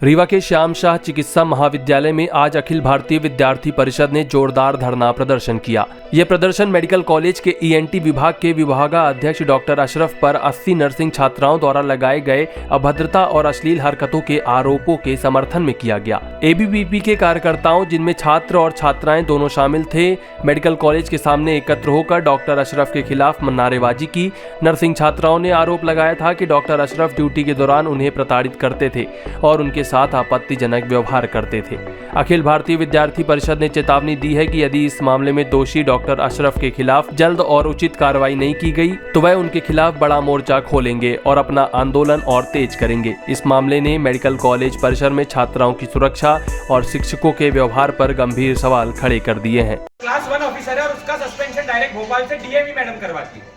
रीवा के श्याम शाह चिकित्सा महाविद्यालय में आज अखिल भारतीय विद्यार्थी परिषद ने जोरदार धरना प्रदर्शन किया। यह प्रदर्शन मेडिकल कॉलेज के ईएनटी विभाग के विभागाध्यक्ष डॉक्टर अशरफ पर 80 नर्सिंग छात्राओं द्वारा लगाए गए अभद्रता और अश्लील हरकतों के आरोपों के समर्थन में किया गया। एबीवीपी के कार्यकर्ताओं, जिनमें छात्र और छात्राएं दोनों शामिल थे, मेडिकल कॉलेज के सामने एकत्र होकर डॉक्टर अशरफ के खिलाफ नारेबाजी की। नर्सिंग छात्राओं ने आरोप लगाया था कि डॉक्टर अशरफ ड्यूटी के दौरान उन्हें प्रताड़ित करते थे और उनके साथ आपत्तिजनक व्यवहार करते थे। अखिल भारतीय विद्यार्थी परिषद ने चेतावनी दी है कि यदि इस मामले में दोषी डॉक्टर अशरफ के खिलाफ जल्द और उचित कार्रवाई नहीं की गई तो वह उनके खिलाफ बड़ा मोर्चा खोलेंगे और अपना आंदोलन और तेज करेंगे। इस मामले ने मेडिकल कॉलेज परिसर में छात्राओं की सुरक्षा और शिक्षकों के व्यवहार पर गंभीर सवाल खड़े कर दिए हैं। क्लास 1 ऑफिसर है और उसका सस्पेंशन डायरेक्ट भोपाल से डीएमई मैडम करवाती है।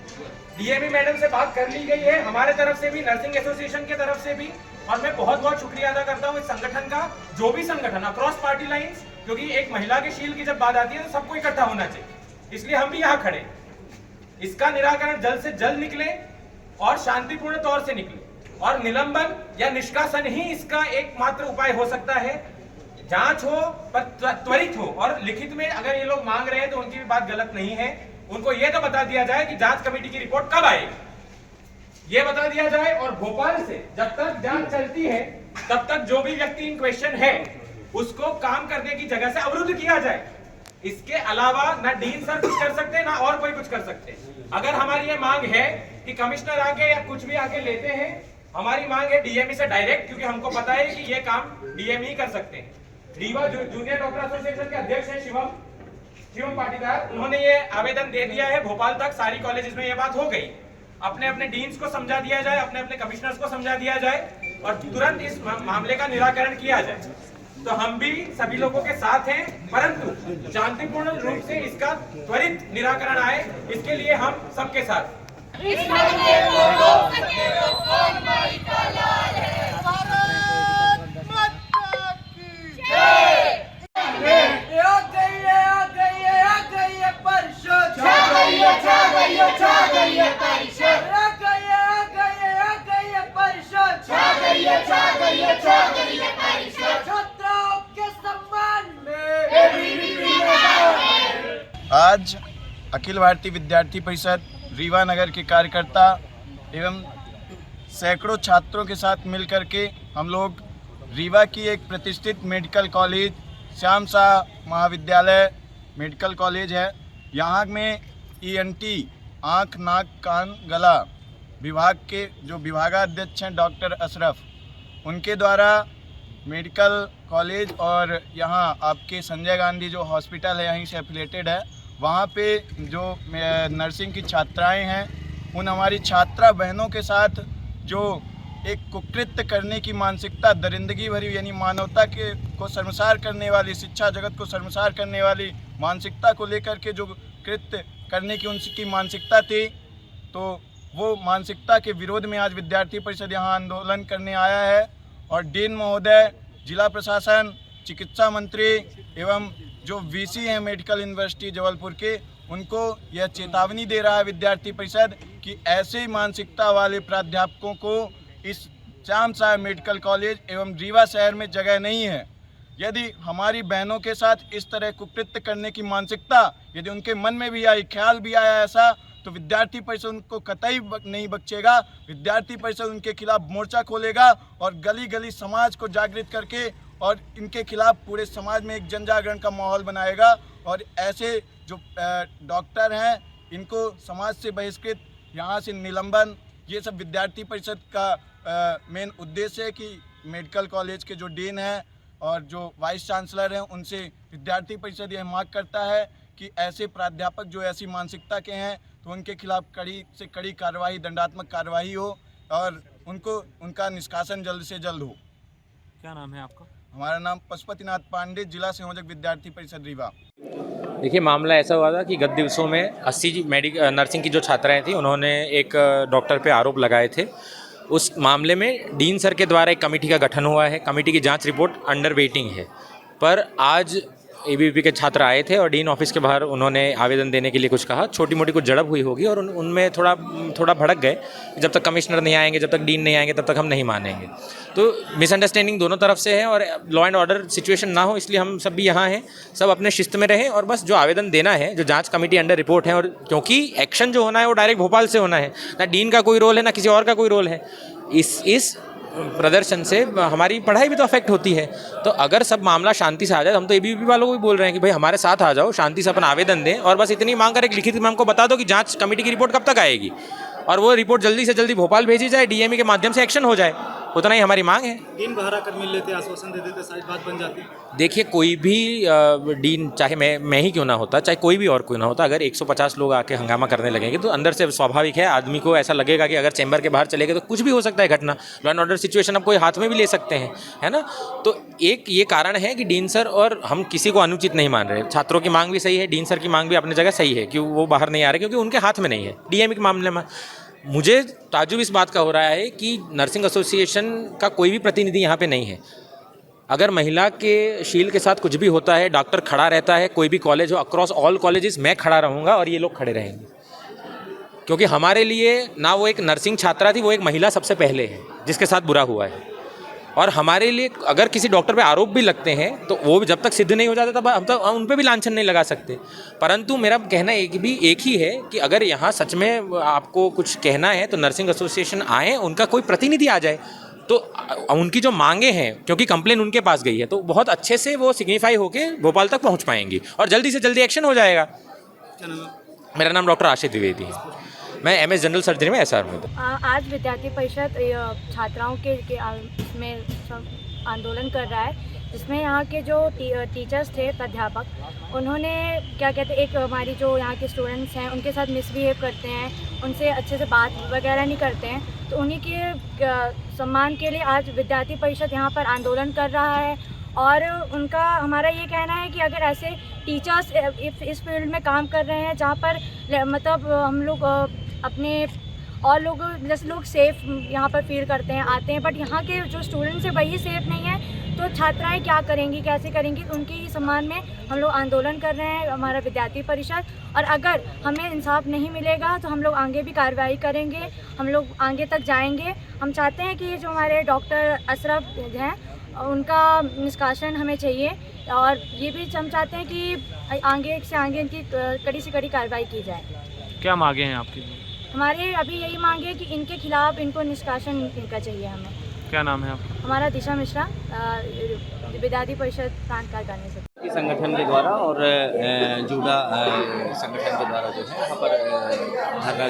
डीएमई मैडम से बात कर ली गई है, हमारे तरफ से भी, नर्सिंग एसोसिएशन की तरफ से भी, और मैं बहुत बहुत शुक्रिया अदा करता हूँ इस संगठन का, जो भी संगठन अक्रॉस पार्टी लाइंस, क्योंकि एक महिला के शील की जब बात आती है तो सबको इकट्ठा होना चाहिए, इसलिए हम भी यहाँ खड़े। इसका निराकरण जल्द से जल्द निकले और शांतिपूर्ण तौर से निकले, और निलंबन या निष्कासन ही इसका एकमात्र उपाय हो सकता है। जांच हो पर त्वरित हो, और लिखित में अगर ये लोग मांग रहे हैं तो उनकी भी बात गलत नहीं है। उनको ये तो बता दिया जाए कि जांच कमेटी की रिपोर्ट कब आएगी, ये बता दिया जाए, और भोपाल से जब तक जांच चलती है तब तक जो भी व्यक्ति इन क्वेश्चन है उसको काम करने की जगह से अवरुद्ध किया जाए। इसके अलावा ना डीन सर कुछ कर सकते ना और कोई कुछ कर सकते। अगर हमारी ये मांग है कि कमिश्नर आके या कुछ भी आके लेते हैं, हमारी मांग है डीएमई से डायरेक्ट, क्योंकि हमको पता है कि ये काम डीएमई कर सकते हैं। रीवा जूनियर डॉक्टर एसोसिएशन के अध्यक्ष है शिवम पाटीदार, उन्होंने ये आवेदन दे दिया है भोपाल तक। सारी कॉलेजेस में ये बात हो गई, अपने अपने डीन्स को समझा दिया जाए, अपने अपने कमिश्नर्स को समझा दिया जाए और तुरंत इस मामले का निराकरण किया जाए। तो हम भी सभी लोगों के साथ हैं, परंतु शांतिपूर्ण रूप से इसका त्वरित निराकरण आए, इसके लिए हम सबके साथ। आज अखिल भारतीय विद्यार्थी परिषद रीवा नगर के कार्यकर्ता एवं सैकड़ों छात्रों के साथ मिलकर के हम लोग रीवा की एक प्रतिष्ठित मेडिकल कॉलेज श्याम शाह महाविद्यालय मेडिकल कॉलेज है, यहाँ में ईएनटी आँख नाक कान गला विभाग के जो विभागाध्यक्ष हैं डॉक्टर अशरफ, उनके द्वारा मेडिकल कॉलेज और यहाँ आपके संजय गांधी जो हॉस्पिटल है यहीं से एफिलेटेड है, वहाँ पे जो नर्सिंग की छात्राएं हैं, उन हमारी छात्रा बहनों के साथ जो एक कुकृत्य करने की मानसिकता, दरिंदगी भरी यानी मानवता के को शर्मसार करने वाली, शिक्षा जगत को शर्मसार करने वाली मानसिकता को लेकर के जो कृत्य करने की उनकी मानसिकता थी, तो वो मानसिकता के विरोध में आज विद्यार्थी परिषद यहाँ आंदोलन करने आया है। और डीन महोदय, जिला प्रशासन, चिकित्सा मंत्री एवं जो वीसी हैं मेडिकल यूनिवर्सिटी जबलपुर के, उनको यह चेतावनी दे रहा है विद्यार्थी परिषद कि ऐसे ही मानसिकता वाले प्राध्यापकों को इस श्याम शाह मेडिकल कॉलेज एवं रीवा शहर में जगह नहीं है। यदि हमारी बहनों के साथ इस तरह कुकृत्य करने की मानसिकता यदि उनके मन में भी आई, ख्याल भी आया ऐसा, तो विद्यार्थी परिषद उनको कतई नहीं बख्शेगा। विद्यार्थी परिषद उनके खिलाफ मोर्चा खोलेगा और गली गली समाज को जागृत करके और इनके खिलाफ पूरे समाज में एक जन जागरण का माहौल बनाएगा। और ऐसे जो डॉक्टर हैं इनको समाज से बहिष्कृत, यहाँ से निलंबन, ये सब विद्यार्थी परिषद का मेन उद्देश्य है कि मेडिकल कॉलेज के जो डीन हैं और जो वाइस चांसलर हैं, उनसे विद्यार्थी परिषद यह मांग करता है कि ऐसे प्राध्यापक जो ऐसी मानसिकता के हैं तो उनके खिलाफ कड़ी से कड़ी कार्रवाई, दंडात्मक कार्रवाई हो और उनका निष्कासन जल्द से जल्द हो। क्या नाम है आपका? हमारा नाम पशुपतिनाथ पांडे, जिला संयोजक विद्यार्थी परिषद रीवा। देखिए, मामला ऐसा हुआ था कि गत दिवसों में 80 नर्सिंग की जो छात्राएं थी, उन्होंने एक डॉक्टर पे आरोप लगाए थे। उस मामले में डीन सर के द्वारा एक कमेटी का गठन हुआ है। कमेटी की जांच रिपोर्ट अंडर वेटिंग है, पर आज एबीवीपी के छात्र आए थे और डीन ऑफिस के बाहर उन्होंने आवेदन देने के लिए कुछ कहा, छोटी मोटी कुछ झड़प हुई होगी और उनमें थोड़ा भड़क गए। जब तक कमिश्नर नहीं आएंगे, जब तक डीन नहीं आएंगे, तब तक हम नहीं मानेंगे। तो मिसअंडरस्टैंडिंग दोनों तरफ से है और लॉ एंड ऑर्डर सिचुएशन ना हो, इसलिए हम सब भी यहाँ हैं, सब अपने शिस्त में रहें और बस जो आवेदन देना है, जो जांच कमेटी अंडर रिपोर्ट है, और क्योंकि एक्शन जो होना है वो डायरेक्ट भोपाल से होना है, ना डीन का कोई रोल है ना किसी और का कोई रोल है। इस प्रदर्शन से हमारी पढ़ाई भी तो अफेक्ट होती है। तो अगर सब मामला शांति से आ जाए, हम तो एबीवीपी वालों को भी बोल रहे हैं कि भाई हमारे साथ आ जाओ, शांति से अपना आवेदन दें और बस इतनी मांग कर एक लिखित में हमको बता दो कि जांच कमेटी की रिपोर्ट कब तक आएगी और वो रिपोर्ट जल्दी से जल्दी भोपाल भेजी जाए, डीएमई के माध्यम से एक्शन हो जाए। उतना ही हमारी मांग है। डीन बाहर आकर मिल लेते, आश्वासन दे देते, सारी बात बन जाती। देखिए, कोई भी डीन, चाहे मैं ही क्यों ना होता, चाहे कोई भी और क्यों ना होता, अगर 150 लोग आके हंगामा करने लगेंगे तो अंदर से स्वाभाविक है, आदमी को ऐसा लगेगा कि अगर चैम्बर के बाहर चले गए तो कुछ भी हो सकता है घटना। लॉ एंड ऑर्डर सिचुएशन अब कोई हाथ में भी ले सकते हैं, है ना। तो एक ये कारण है कि डीन सर, और हम किसी को अनुचित नहीं मान रहे, छात्रों की मांग भी सही है, डीन सर की मांग भी अपनी जगह सही है कि वो बाहर नहीं आ रहे क्योंकि उनके हाथ में नहीं है डीएमई के मामले में। मुझे ताजुब इस बात का हो रहा है कि नर्सिंग एसोसिएशन का कोई भी प्रतिनिधि यहाँ पे नहीं है। अगर महिला के शील के साथ कुछ भी होता है, डॉक्टर खड़ा रहता है, कोई भी कॉलेज हो, अक्रॉस ऑल कॉलेजेस मैं खड़ा रहूँगा और ये लोग खड़े रहेंगे, क्योंकि हमारे लिए ना वो एक नर्सिंग छात्रा थी, वो एक महिला सबसे पहले है जिसके साथ बुरा हुआ है। और हमारे लिए अगर किसी डॉक्टर पे आरोप भी लगते हैं तो वो भी जब तक सिद्ध नहीं हो जाता तब हम तक उन पे भी लांछन नहीं लगा सकते। परंतु मेरा कहना एक ही है कि अगर यहाँ सच में आपको कुछ कहना है तो नर्सिंग एसोसिएशन आए, उनका कोई प्रतिनिधि आ जाए, तो उनकी जो मांगे हैं, क्योंकि कंप्लेन उनके पास गई है, तो बहुत अच्छे से वो सिग्निफाई होके भोपाल तक पहुँच पाएंगी और जल्दी से जल्दी एक्शन हो जाएगा। मेरा नाम डॉक्टर आशीष द्विवेदी है, मैं एमएस जनरल सर्जरी में एसआर हूँ। आज विद्यार्थी परिषद छात्राओं के इसमें आंदोलन कर रहा है, जिसमें यहाँ के जो टीचर्स थे, प्राध्यापक, उन्होंने क्या कहते हैं, एक हमारी जो यहाँ के स्टूडेंट्स हैं उनके साथ मिसबिहेव करते हैं, उनसे अच्छे से बात वगैरह नहीं करते हैं। तो उन्हीं के सम्मान के लिए आज विद्यार्थी परिषद यहाँ पर आंदोलन कर रहा है। और उनका हमारा ये कहना है कि अगर ऐसे टीचर्स इस फील्ड में काम कर रहे हैं जहाँ पर मतलब हम लोग अपने और लोग जैसे लोग सेफ़ यहाँ पर फील करते हैं, आते हैं, बट यहाँ के जो स्टूडेंट्स हैं वही सेफ़ नहीं है, तो छात्राएं क्या करेंगी, कैसे करेंगी? उनके ही सम्मान में हम लोग आंदोलन कर रहे हैं, हमारा विद्यार्थी परिषद। और अगर हमें इंसाफ नहीं मिलेगा तो हम लोग आगे भी कार्रवाई करेंगे, हम लोग आगे तक जाएंगे। हम चाहते हैं कि जो हमारे डॉक्टर अशरफ हैं उनका निष्कासन हमें चाहिए, और ये भी हम चाहते हैं कि आगे से आगे इनकी कड़ी से कड़ी कार्रवाई की जाए। क्या मांगे हैं आपकी? हमारे अभी यही मांग है कि इनके खिलाफ इनको निष्कासन इनका चाहिए हमें। क्या नाम है आपका? हमारा दिशा मिश्रा, विद्यार्थी परिषद प्रांत कार्यकारिणी से संगठन के द्वारा और जूडा संगठन के द्वारा जो है यहाँ पर धरना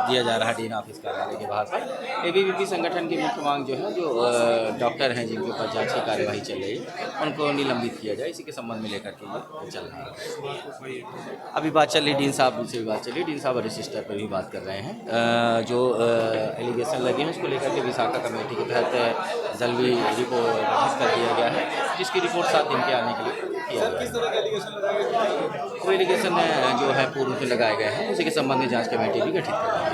दिया जा रहा है डीन ऑफिस कार्यालय के बाहर पर। एबीवीपी संगठन की मुख्य मांग जो है, जो डॉक्टर हैं जिनके ऊपर जांच की कार्यवाही चल रही है, उनको निलंबित किया जाए, इसी के संबंध में लेकर के ये चल रहा है। अभी बात चल रही, डीन साहब से भी बात चली, डीन साहब रजिस्टर पर भी बात कर रहे हैं। जो एलिगेशन लगे हैं उसको लेकर के विशाखा कमेटी के तहत जल्दी रिपोर्ट गठित कर दिया गया है, जिसकी रिपोर्ट 7 दिन के आने के लिए किया गया है। वो एलिगेशन जो है पूर्व में लगाए गए हैं, उसी के संबंध में जांच कमेटी भी गठित कर दी है।